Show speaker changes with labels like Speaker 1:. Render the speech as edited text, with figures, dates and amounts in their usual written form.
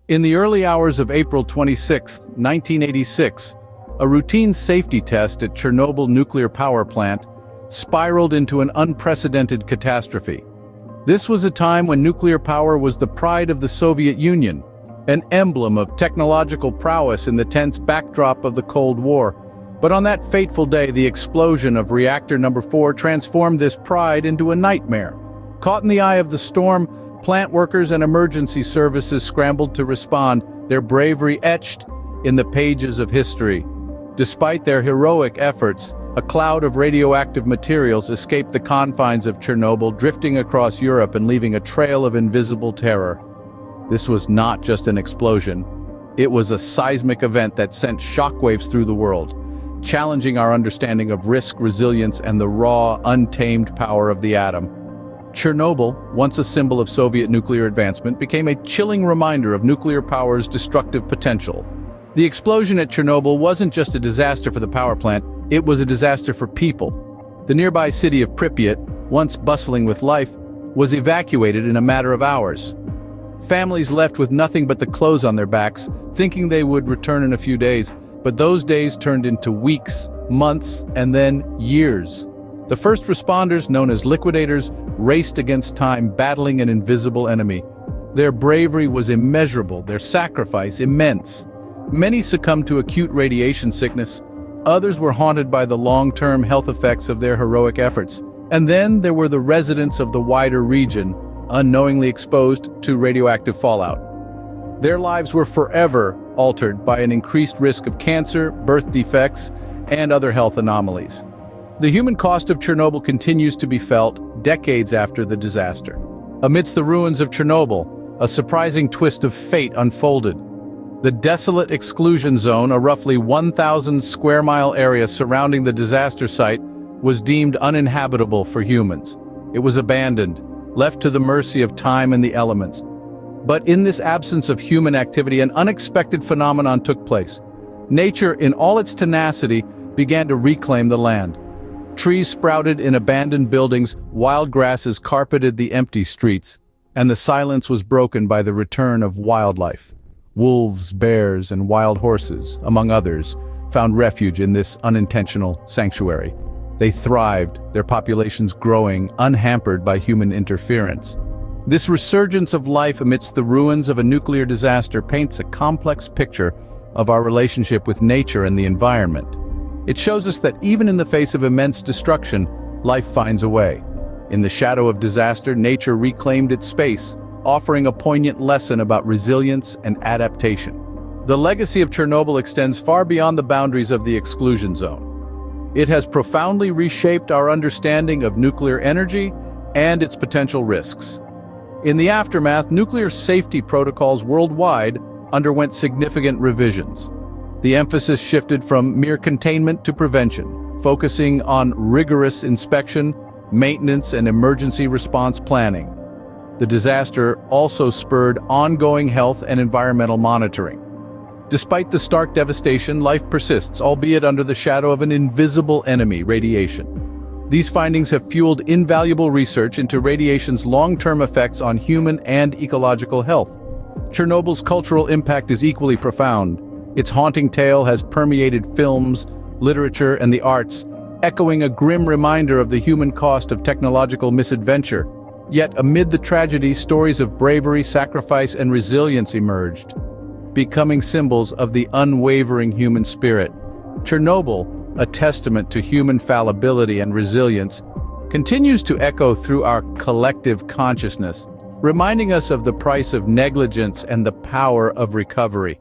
Speaker 1: In the early hours of April 26, 1986, a routine safety test at Chernobyl nuclear power plant spiraled into an unprecedented catastrophe. This was a time when nuclear power was the pride of the Soviet Union, an emblem of technological prowess in the tense backdrop of the Cold War. But on that fateful day, the explosion of reactor number 4 transformed this pride into a nightmare. Caught in the eye of the storm, plant workers and emergency services scrambled to respond, their bravery etched in the pages of history. Despite their heroic efforts, a cloud of radioactive materials escaped the confines of Chernobyl, drifting across Europe and leaving a trail of invisible terror. This was not just an explosion. It was a seismic event that sent shockwaves through the world, challenging our understanding of risk, resilience, and the raw, untamed power of the atom. Chernobyl, once a symbol of Soviet nuclear advancement, became a chilling reminder of nuclear power's destructive potential. The explosion at Chernobyl wasn't just a disaster for the power plant, it was a disaster for people. The nearby city of Pripyat, once bustling with life, was evacuated in a matter of hours. Families left with nothing but the clothes on their backs, thinking they would return in a few days, but those days turned into weeks, months, and then years. The first responders, known as liquidators, raced against time, battling an invisible enemy. Their bravery was immeasurable, their sacrifice immense. Many succumbed to acute radiation sickness. Others were haunted by the long-term health effects of their heroic efforts. And then there were the residents of the wider region, unknowingly exposed to radioactive fallout. Their lives were forever altered by an increased risk of cancer, birth defects, and other health anomalies. The human cost of Chernobyl continues to be felt decades after the disaster. Amidst the ruins of Chernobyl, a surprising twist of fate unfolded. The desolate exclusion zone, a roughly 1,000 square mile area surrounding the disaster site, was deemed uninhabitable for humans. It was abandoned, left to the mercy of time and the elements. But in this absence of human activity, an unexpected phenomenon took place. Nature, in all its tenacity, began to reclaim the land. Trees sprouted in abandoned buildings, wild grasses carpeted the empty streets, and the silence was broken by the return of wildlife. Wolves, bears, and wild horses, among others, found refuge in this unintentional sanctuary. They thrived, their populations growing, unhampered by human interference. This resurgence of life amidst the ruins of a nuclear disaster paints a complex picture of our relationship with nature and the environment. It shows us that even in the face of immense destruction, life finds a way. In the shadow of disaster, nature reclaimed its space, offering a poignant lesson about resilience and adaptation. The legacy of Chernobyl extends far beyond the boundaries of the exclusion zone. It has profoundly reshaped our understanding of nuclear energy and its potential risks. In the aftermath, nuclear safety protocols worldwide underwent significant revisions. The emphasis shifted from mere containment to prevention, focusing on rigorous inspection, maintenance, and emergency response planning. The disaster also spurred ongoing health and environmental monitoring. Despite the stark devastation, life persists, albeit under the shadow of an invisible enemy, radiation. These findings have fueled invaluable research into radiation's long-term effects on human and ecological health. Chernobyl's cultural impact is equally profound. Its haunting tale has permeated films, literature, and the arts, echoing a grim reminder of the human cost of technological misadventure. Yet amid the tragedy, stories of bravery, sacrifice, and resilience emerged, becoming symbols of the unwavering human spirit. Chernobyl, a testament to human fallibility and resilience, continues to echo through our collective consciousness, reminding us of the price of negligence and the power of recovery.